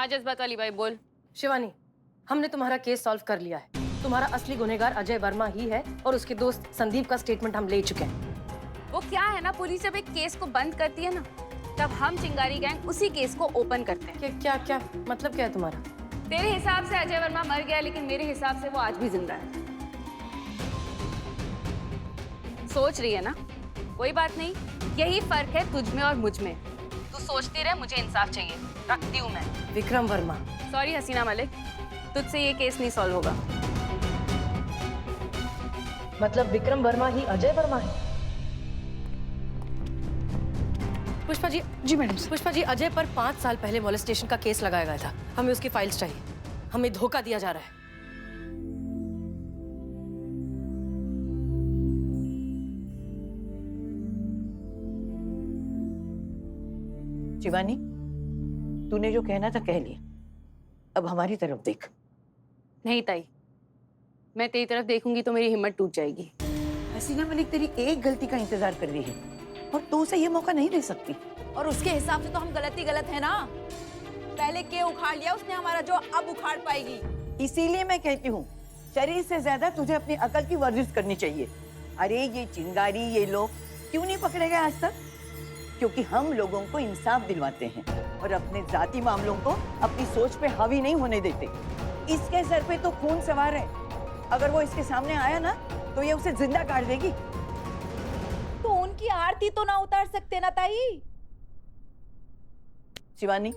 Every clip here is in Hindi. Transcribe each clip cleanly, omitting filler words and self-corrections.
हाँ जज्बात वाली बाई बोल। शिवानी, हमने तुम्हारा केस सॉल्व कर लिया है। तुम्हारा असली गुनहगार अजय वर्मा ही है और उसके दोस्त संदीप का स्टेटमेंट हम ले चुके हैं। वो क्या है ना, पुलिस जब एक केस को बंद करती है ना, तब हम चिंगारी गैंग उसी केस को ओपन करते हैं। क्या क्या मतलब क्या है तुम्हारा? तेरे हिसाब से अजय वर्मा मर गया, लेकिन मेरे हिसाब से वो आज भी जिंदा है। सोच रही है ना? कोई बात नहीं, यही फर्क है तुझ में और मुझ में। तू सोचती रहे, मुझे इंसाफ चाहिए, रखती हूँ मैं। विक्रम वर्मा। सॉरी हसीना मलिक, तुझसे ये केस नहीं सॉल्व होगा। मतलब विक्रम वर्मा ही अजय वर्मा है? पुष्पा जी। जी मैडम। पुष्पा जी, अजय पर 5 साल पहले मोलेस्टेशन का केस लगाया गया था। हमें उसकी फाइल्स चाहिए। हमें धोखा दिया जा रहा है। शिवानी, तूने जो कहना था कह लिया। अब हमारी तरफ देख। नहीं ताई, मैं तेरी तरफ देखूंगी तो मेरी हिम्मत टूट जाएगी। हसीना मलिक तेरी एक गलती का इंतजार कर रही है और तू उसे ये मौका नहीं दे सकती। और उसके हिसाब से तो हम गलत ही गलत है ना। पहले के उखाड़ लिया उसने हमारा, जो अब उखाड़ पाएगी। इसीलिए मैं कहती हूँ, शरीर से ज्यादा तुझे अपनी अकल की वर्जिश करनी चाहिए। अरे ये चिंगारी, ये लोग क्यों नहीं पकड़े गए आज तक? क्योंकि हम लोगों को इंसाफ दिलवाते हैं और अपने जाति मामलों को अपनी सोच पे हावी नहीं होने देते। इसके सर पे तो खून सवार है। अगर वो इसके सामने आया ना तो ये उसे जिंदा काट देगी। तो उनकी आरती तो ना उतार सकते ना ताई? शिवानी,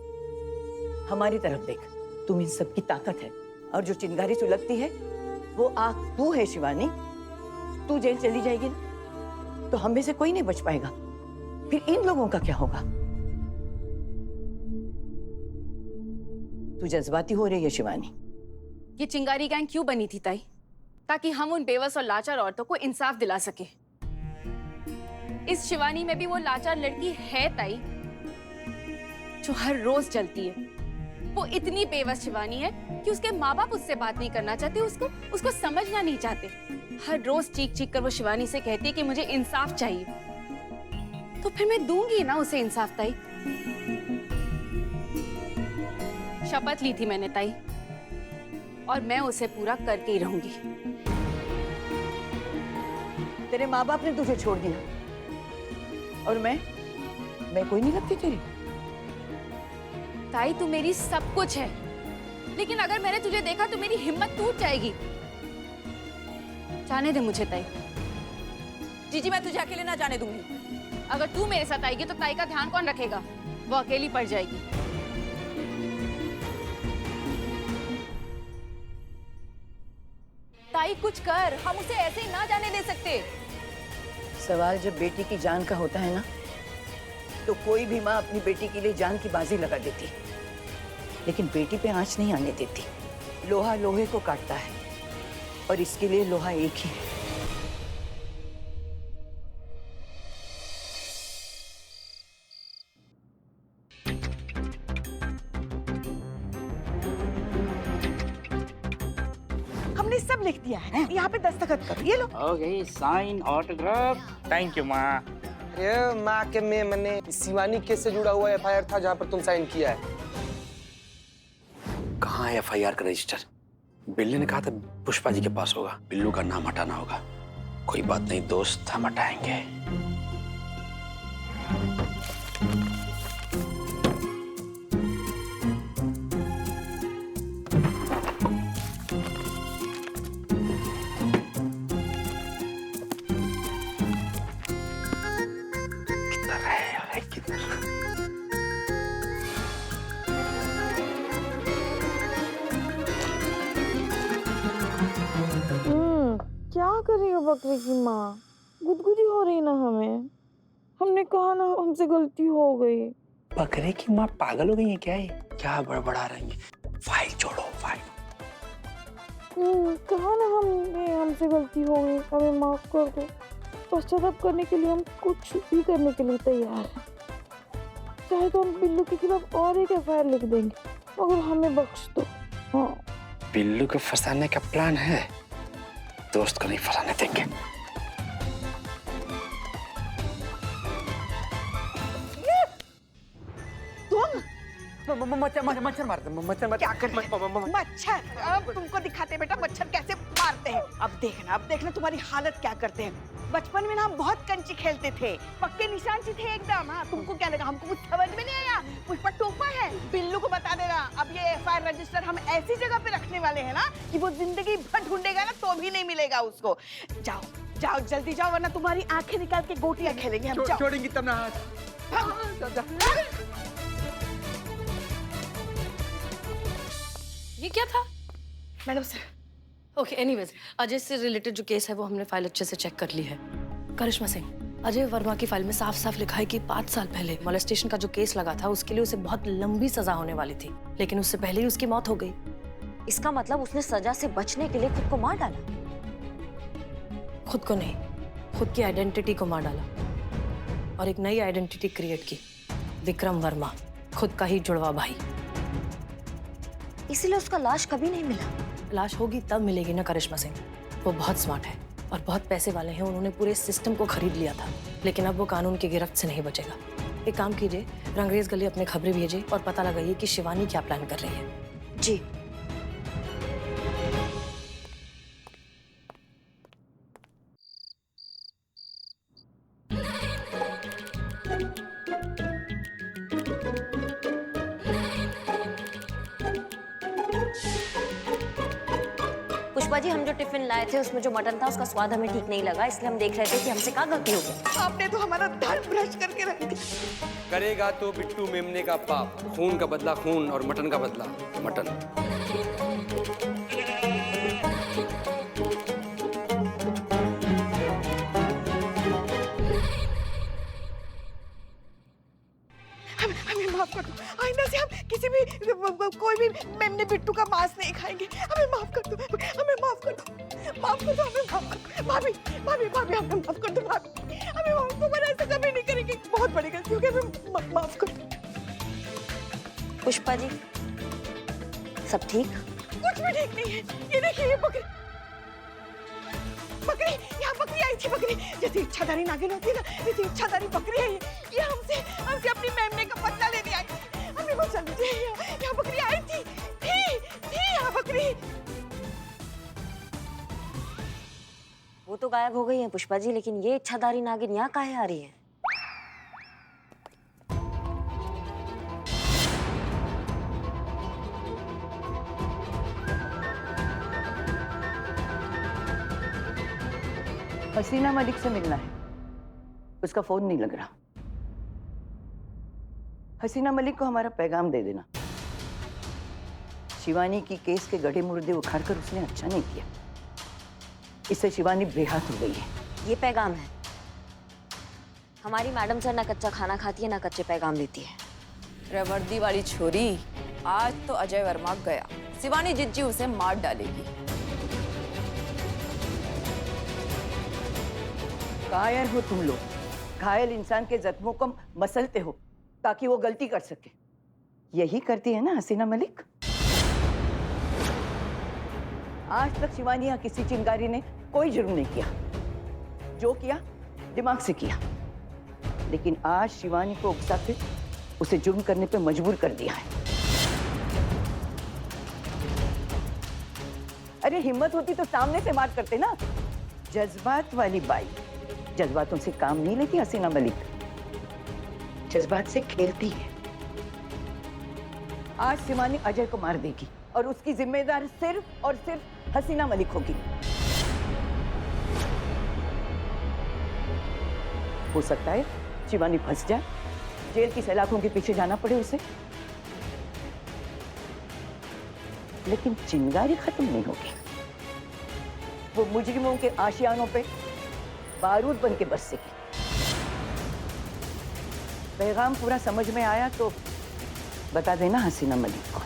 हमारी तरफ देख। तुम इन सब की ताकत है और जो चिंगारी सुलगती है वो आग तू है। शिवानी, तू जेल चली जाएगी ना तो हम में से कोई नहीं बच पाएगा। फिर इन लोगों का क्या होगा? तू जज्बाती हो रही है शिवानी। ये चिंगारी गैंग क्यों बनी थी ताई? ताकि हम उन बेवस और लाचार औरतों को इंसाफ दिला सके। इस शिवानी में भी वो लाचार लड़की है ताई, जो हर रोज जलती है। वो इतनी बेवस शिवानी है कि उसके माँ बाप उससे बात नहीं करना चाहते, उसको समझना नहीं चाहते। हर रोज चीख चीख कर वो शिवानी से कहती है कि मुझे इंसाफ चाहिए। तो फिर मैं दूंगी ना उसे इंसाफ ताई। शपथ ली थी मैंने ताई, और मैं उसे पूरा करके ही रहूंगी। तेरे माँ बाप ने तुझे छोड़ दिया और मैं कोई नहीं लगती तेरी। ताई तू मेरी सब कुछ है, लेकिन अगर मैंने तुझे देखा तो मेरी हिम्मत टूट जाएगी। जाने दे मुझे ताई। जीजी, मैं तुझे अकेले ना जाने दूंगी। अगर तू मेरे साथ आएगी तो ताई का ध्यान कौन रखेगा? वो अकेली पड़ जाएगी। ताई कुछ कर, हम उसे ऐसे ही ना जाने दे सकते। सवाल जब बेटी की जान का होता है ना, तो कोई भी माँ अपनी बेटी के लिए जान की बाजी लगा देती, लेकिन बेटी पे आंच नहीं आने देती। लोहा लोहे को काटता है और इसके लिए लोहा एक ही है। हमने सब लिख दिया है, यहाँ पे दस्तखत करो। ये लो। Okay, sign autograph. Thank you माँ। ये माँ के में मैंने शिवानी केस से जुड़ा हुआ एफआईआर था जहाँ पर तुम साइन किया है। कहाँ है एफआईआर का रजिस्टर? बिल्ली ने कहा था पुष्पा जी के पास होगा। बिल्लू का नाम हटाना होगा। कोई बात नहीं दोस्त, हम हटाएंगे। क्या करेगा बकरी की माँ? गुदगुदी हो रही ना हमें। हमने कहा ना हमसे गलती हो गई। बकरे की माँ पागल हो गई है क्या? ये क्या बड़बड़ा रही है? फाइल छोड़ो, फाइल। कहा ना हमसे गलती हो गई, हमें माफ कर दो। पश्चाताप करने के लिए हम कुछ भी करने के लिए तैयार हैं। चाहे तो हम बिल्लू के खिलाफ और एक एफआईआर लिख देंगे, मगर हमें बख्श दो। हाँ, बिल्लू को फंसाने का प्लान है, दोस्त को नहीं फंसाने देंगे। मच्छर मारते मच्छर क्या करते मच्छर? अब तुमको दिखाते बेटा मच्छर कैसे मारते हैं। अब देखना तुम्हारी हालत क्या करते हैं। बचपन में ना हम बहुत कंची खेलते थे, पक्के निशान सी थे एकदम। हाँ तुमको क्या लगा हमको कुछ समझ में नहीं आया? पुष्पा टोपा है। बिल्लू को बता देना अब ये एफआईआर रजिस्टर हम ऐसी जगह पे रखने वाले हैं ना कि वो जिंदगी भर ढूंढेगा ना तो भी नहीं मिलेगा उसको। जाओ जाओ जल्दी जाओ वरना तुम्हारी आंखें निकाल के गोटियां खेलेंगे हम। जाओ छोड़ेंगी तब ना हाथ। ये क्या था madam sir? Okay anyways, Ajay से रिलेटेड जो केस है वो हमने फाइल अच्छे से चेक कर ली है। करिश्मा सिंह, अजय वर्मा की फाइल में साफ साफ लिखा है कि 5 साल पहले मोलेस्टेशन का जो केस लगा था उसके लिए उसे बहुत लंबी सजा होने वाली थी, लेकिन उससे पहले ही उसकी मौत हो गई। इसका मतलब उसने सजा से बचने के लिए खुद को मार डाला? खुद को नहीं, खुद की आइडेंटिटी को मार डाला और एक नई आइडेंटिटी क्रिएट की, विक्रम वर्मा, खुद का ही जुड़वा भाई। इसीलिए उसका लाश कभी नहीं मिला? लाश होगी तब मिलेगी ना करिश्मा सिंह। वो बहुत स्मार्ट है और बहुत पैसे वाले हैं, उन्होंने पूरे सिस्टम को खरीद लिया था, लेकिन अब वो कानून की गिरफ्त से नहीं बचेगा। एक काम कीजिए, रंगरेज गली अपने खबरें भेजिए और पता लगाइए कि शिवानी क्या प्लान कर रही है। जी। पुष्पा जी, हम जो टिफिन लाए थे उसमें जो मटन था उसका स्वाद हमें ठीक नहीं लगा, इसलिए हम देख रहे थे कि हमसे क्या गलती हो गई। आपने तो हमारा दांत ब्रश करके रख दिया। करेगा तो बिट्टू मेमने का पाप, खून का बदला खून और मटन का बदला मटन। हमें माफ कर दो, आइंदा से हम किसी भी कोई भी मेमने बिट्टू का मांस नहीं खाएंगे। हमें माफ कर दो, हमें माफ कर दो, माफ कर दो, हमें माफ कर दो। भाभी भाभी भाभी हमें माफ कर दो, भाभी हमें माफ कर दो, ऐसा कभी नहीं करेंगे। बहुत बड़ी गलती हो गई, हमें माफ कर दो। पुष्पा जी, सब ठीक? कुछ भी ठीक नहीं है। ये देखिए ये बकरी, बकरी यहाँ बकरी आई थी, बकरी जैसी इच्छाधारी नागिन होती है ना, जैसी इच्छाधारी बकरी है ये हमसे अपनी मेमने का बदला लेने आई। हमें बचा लीजिए, यहाँ बकरी आई थी यहाँ बकरी। वो तो गायब हो गई है पुष्पा जी, लेकिन ये इच्छाधारी नागिन यहाँ काहे आ रही है? हसीना मलिक से मिलना है, उसका फोन नहीं लग रहा। हसीना मलिक को हमारा पैगाम दे देना। शिवानी की केस के गड़े मुर्दे उखाड़कर उसने अच्छा नहीं किया, इससे शिवानी बेहाल हो गई है। ये पैगाम है। हमारी मैडम सर ना कच्चा खाना खाती है ना कच्चे पैगाम देती है। रवर्दी वाली छोरी, आज तो अजय वर्मा गया। शिवानी जिज्जी उसे मार डालेगी। कायर हो तुम लोग, घायल इंसान के जख्मों को मसलते हो ताकि वो गलती कर सके। यही करती है ना हसीना मलिक। आज तक शिवानी या किसी चिंगारी ने कोई जुर्म नहीं किया, जो किया दिमाग से किया, लेकिन आज शिवानी को उकसा के उसे जुर्म करने पे मजबूर कर दिया है। अरे हिम्मत होती तो सामने से बात करते ना। जज्बात वाली बाई जज्बातों से काम नहीं लेती हसीना मलिक, जज्बात से खेलती है। आज शिवानी अजय को मार देगी और उसकी जिम्मेदार सिर्फ और सिर्फ हसीना मलिक होगी। हो सकता है शिवानी फंस जाए, जेल की सलाखों के पीछे जाना पड़े उसे, लेकिन चिंगारी खत्म नहीं होगी। वो मुजरिमों के आशियानों पे बारूद बन के बरसेगी। पैगाम पूरा समझ में आया तो बता देना हसीना मलिक को।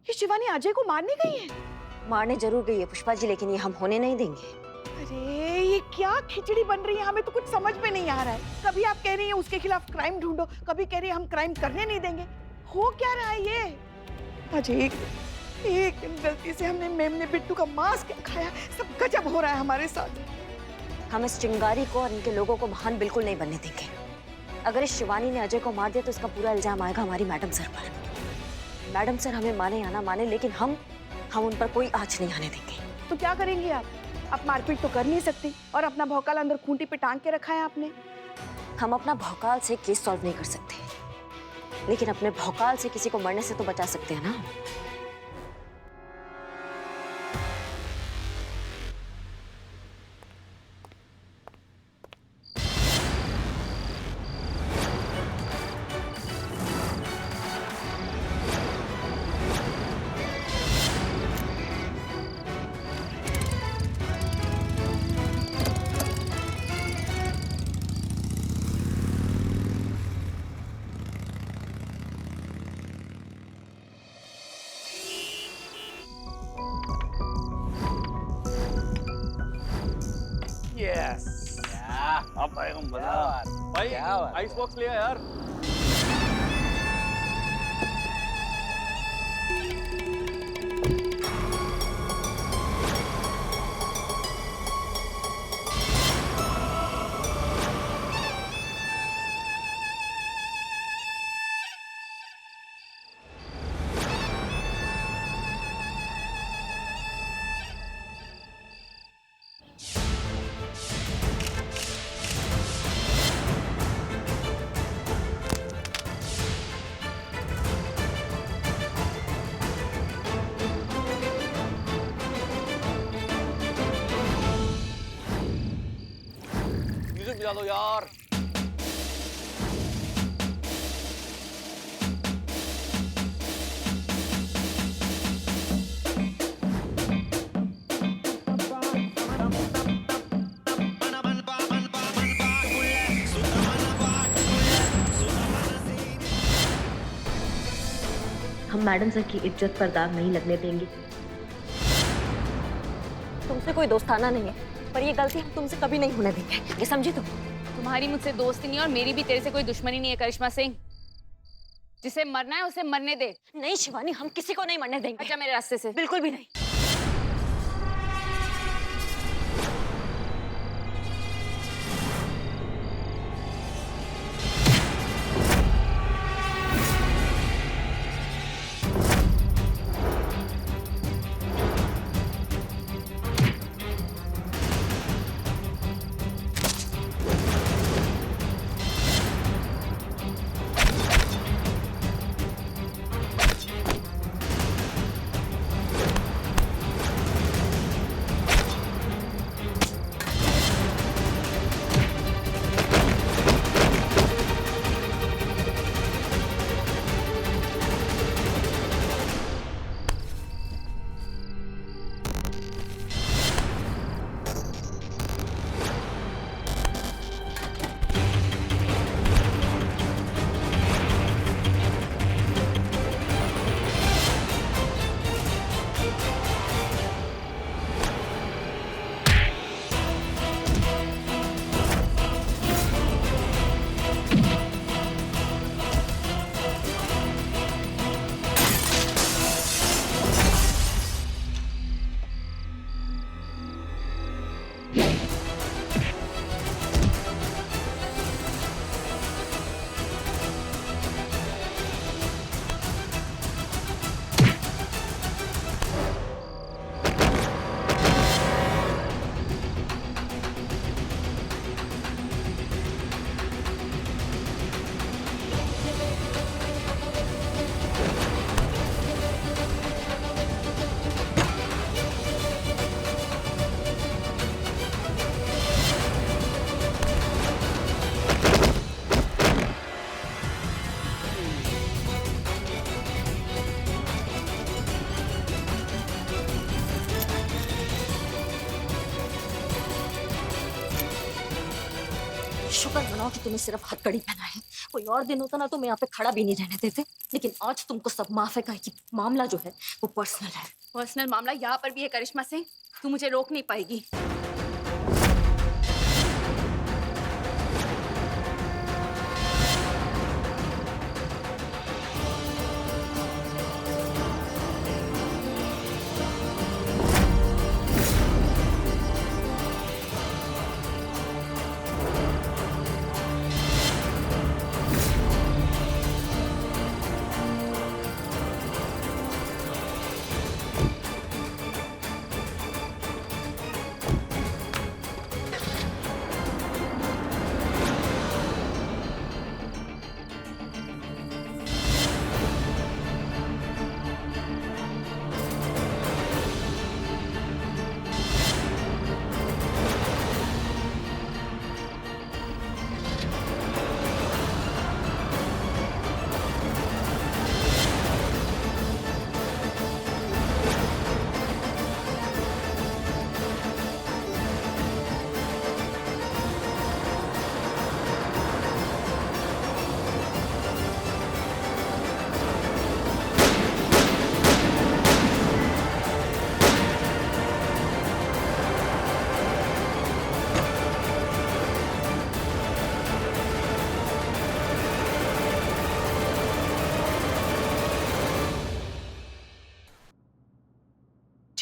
ये शिवानी अजय को मारने गई है? मारने जरूर गई है पुष्पा जी, लेकिन ये हम होने नहीं देंगे। अरे ये क्या खिचड़ी बन रही है, हमें तो कुछ समझ में नहीं आ रहा है। कभी आप कह रही हैं उसके खिलाफ क्राइम ढूंढो, कभी कह रही हैं हम क्राइम करने नहीं देंगे। हो क्या रहा है ये? अजय एक दिन गलती से हमने मेम ने बिट्टू का मांस क्या खाया, सब गजब हो रहा है हमारे साथ। हम इस चिंगारी को और इनके लोगों को महान बिल्कुल नहीं बनने देंगे। अगर इस शिवानी ने अजय को मार दिया तो इसका पूरा इल्जाम आएगा हमारी मैडम सर पर। मैडम सर हमें माने या ना माने, लेकिन हम उन पर कोई आँच नहीं आने देंगे। तो क्या करेंगी आप मारपीट तो कर नहीं सकती और अपना भौकाल अंदर खूंटी पे टांग के रखा है आपने। हम अपना भौकाल से केस सॉल्व नहीं कर सकते, लेकिन अपने भौकाल से किसी को मरने से तो बचा सकते हैं ना। यस अब आएगा मजा भाई। आइस बॉक्स लिया यार। मिला दो यार। हम मैडम सर की इज्जत पर दाग नहीं लगने देंगे। तुमसे कोई दोस्ताना नहीं है, पर ये गलती हम तुमसे कभी नहीं होने देंगे, ये समझी तुम? तुम्हारी मुझसे दोस्ती नहीं और मेरी भी तेरे से कोई दुश्मनी नहीं है करिश्मा सिंह। जिसे मरना है उसे मरने दे। नहीं शिवानी, हम किसी को नहीं मरने देंगे। अच्छा मेरे रास्ते से। बिल्कुल भी नहीं। शुक्र मनाओ कि तुम्हें सिर्फ हथकड़ी पहना है। कोई और दिन होता ना तो मैं यहाँ पे खड़ा भी नहीं रहने देते, लेकिन आज तुमको सब माफ है। कि मामला जो है वो पर्सनल है। पर्सनल मामला यहाँ पर भी है करिश्मा सिंह, तू मुझे रोक नहीं पाएगी।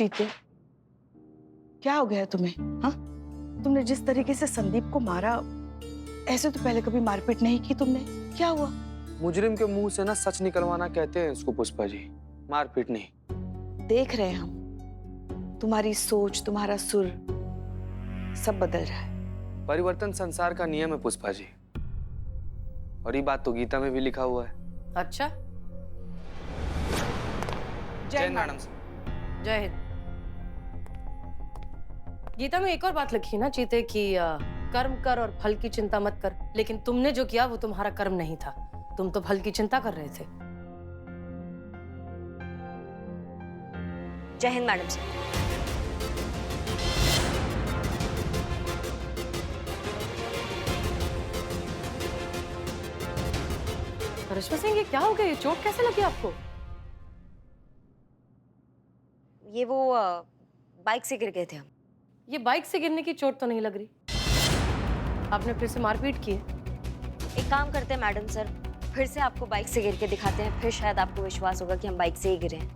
चीते, क्या हो गया तुम्हें? हाँ, तुमने जिस तरीके से संदीप को मारा, ऐसे तो पहले कभी मारपीट नहीं की तुमने। क्या हुआ? मुजरिम के मुंह से ना सच निकलवाना कहते हैं इसको पुष्पा जी, मारपीट नहीं। देख रहे हैं हम, तुम्हारी सोच, तुम्हारा सुर सब बदल रहा है। परिवर्तन संसार का नियम है पुष्पा जी, और ये बात तो गीता में भी लिखा हुआ है। अच्छा, जय मैडम। जय हिंद। गीता में एक और बात लिखी ना चीते की, कर्म कर और फल की चिंता मत कर। लेकिन तुमने जो किया वो तुम्हारा कर्म नहीं था, तुम तो फल की चिंता कर रहे थे। जय हिंद मैडम सर। करिश्मा सिंह, ये क्या हो गया? ये चोट कैसे लगी आपको? ये वो बाइक से गिर गए थे हम। ये बाइक से गिरने की चोट तो नहीं लग रही। आपने फिर से मारपीट की है? एक काम करते हैं मैडम सर, फिर से आपको बाइक से गिर के दिखाते हैं, फिर शायद आपको विश्वास होगा कि हम बाइक से ही गिरे हैं।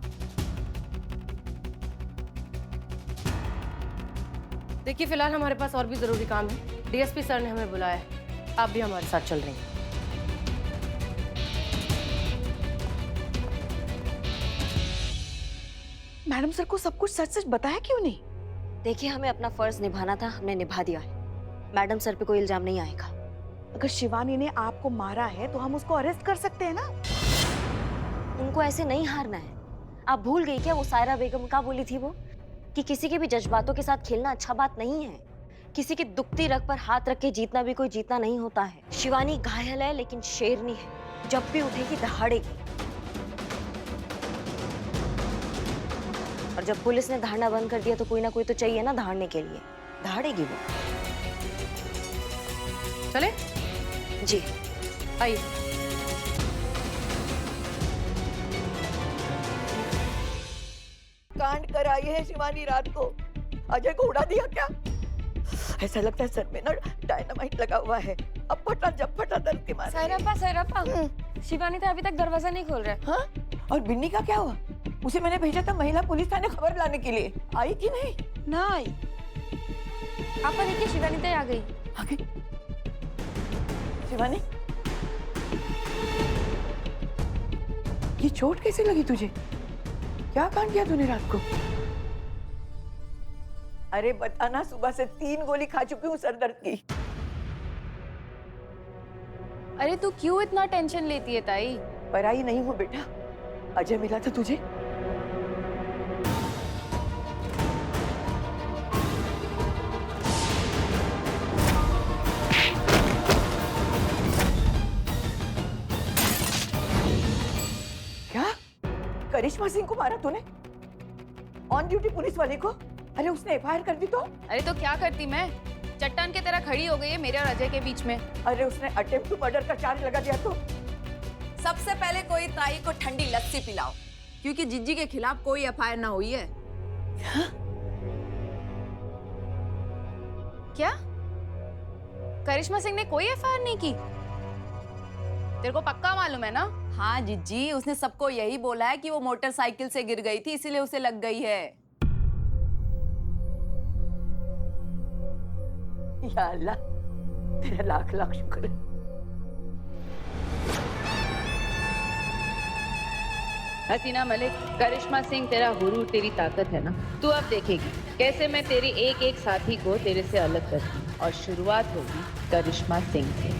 देखिए, फिलहाल हमारे पास और भी जरूरी काम है। डीएसपी सर ने हमें बुलाया है, आप भी हमारे साथ चल रही हैं। मैडम सर को सब कुछ सच सच बताया क्यों नहीं? देखिए, हमें अपना फर्ज निभाना था, हमने निभा दिया है। मैडम सर पे कोई इल्जाम नहीं आएगा। अगर शिवानी ने आपको मारा है तो हम उसको अरेस्ट कर सकते हैं ना? उनको ऐसे नहीं हारना है। आप भूल गई क्या वो सायरा बेगम का बोली थी वो, कि किसी के भी जज्बातों के साथ खेलना अच्छा बात नहीं है। किसी की दुखती रग पर हाथ रख के जीतना भी कोई जीतना नहीं होता है। शिवानी घायल है लेकिन शेरनी है, जब भी उठेगी दहाड़ेगी। और जब पुलिस ने दहाड़ना बंद कर दिया तो कोई ना कोई तो चाहिए ना दहाड़ने के लिए। दहाड़ेगी वो। चले? जी आइए। कांड कर आई है शिवानी रात को। अजय को उड़ा दिया क्या? ऐसा लगता है सर में ना डायनामाइट लगा हुआ है। अब फटा जब फटा दर्द के मारे। सायरापा, शिवानी तो अभी तक दरवाजा नहीं खोल रहा। हाँ? और बिन्नी का क्या हुआ? उसे मैंने भेजा था महिला पुलिस थाने खबर लाने के लिए। आई कि नहीं? ना आई। आपा देखिए, शिवानी तो आ गई। आ गई? शिवानी, ये चोट कैसे लगी तुझे? क्या कांड किया तूने रात को? अरे बताना, सुबह से 3 गोली खा चुकी हूँ सर दर्द की। अरे तू क्यों इतना टेंशन लेती है ताई? पराई नहीं हूँ बेटा। अजय मिला था तुझे? क्या? करिश्मा सिंह को मारा तूने? ऑन ड्यूटी पुलिस वाले को? अरे उसने एफआईआर कर दी तो? अरे तो क्या करती मैं? चट्टान की तरह खड़ी हो गई है मेरे और अजय के बीच में। अरे उसने अटेम्प्ट टू मर्डर का चार्ज लगा दिया तो? सबसे पहले कोई ताई को ठंडी लस्सी पिलाओ, क्योंकि जिज्जी के खिलाफ कोई एफआईआर ना हुई है। क्या? करिश्मा सिंह ने कोई एफआईआर नहीं की? तेरे को पक्का मालूम है ना? हाँ जिज्जी, उसने सबको यही बोला है कि वो मोटरसाइकिल से गिर गई थी, इसीलिए उसे लग गई है। या अल्लाह, तेरा लाख लाख शुक्र है। हसीना मलिक, करिश्मा सिंह तेरा गुरु, तेरी ताकत है ना। तू अब देखेगी कैसे मैं तेरे एक एक साथी को तेरे से अलग करती हूँ, और शुरुआत होगी करिश्मा सिंह से।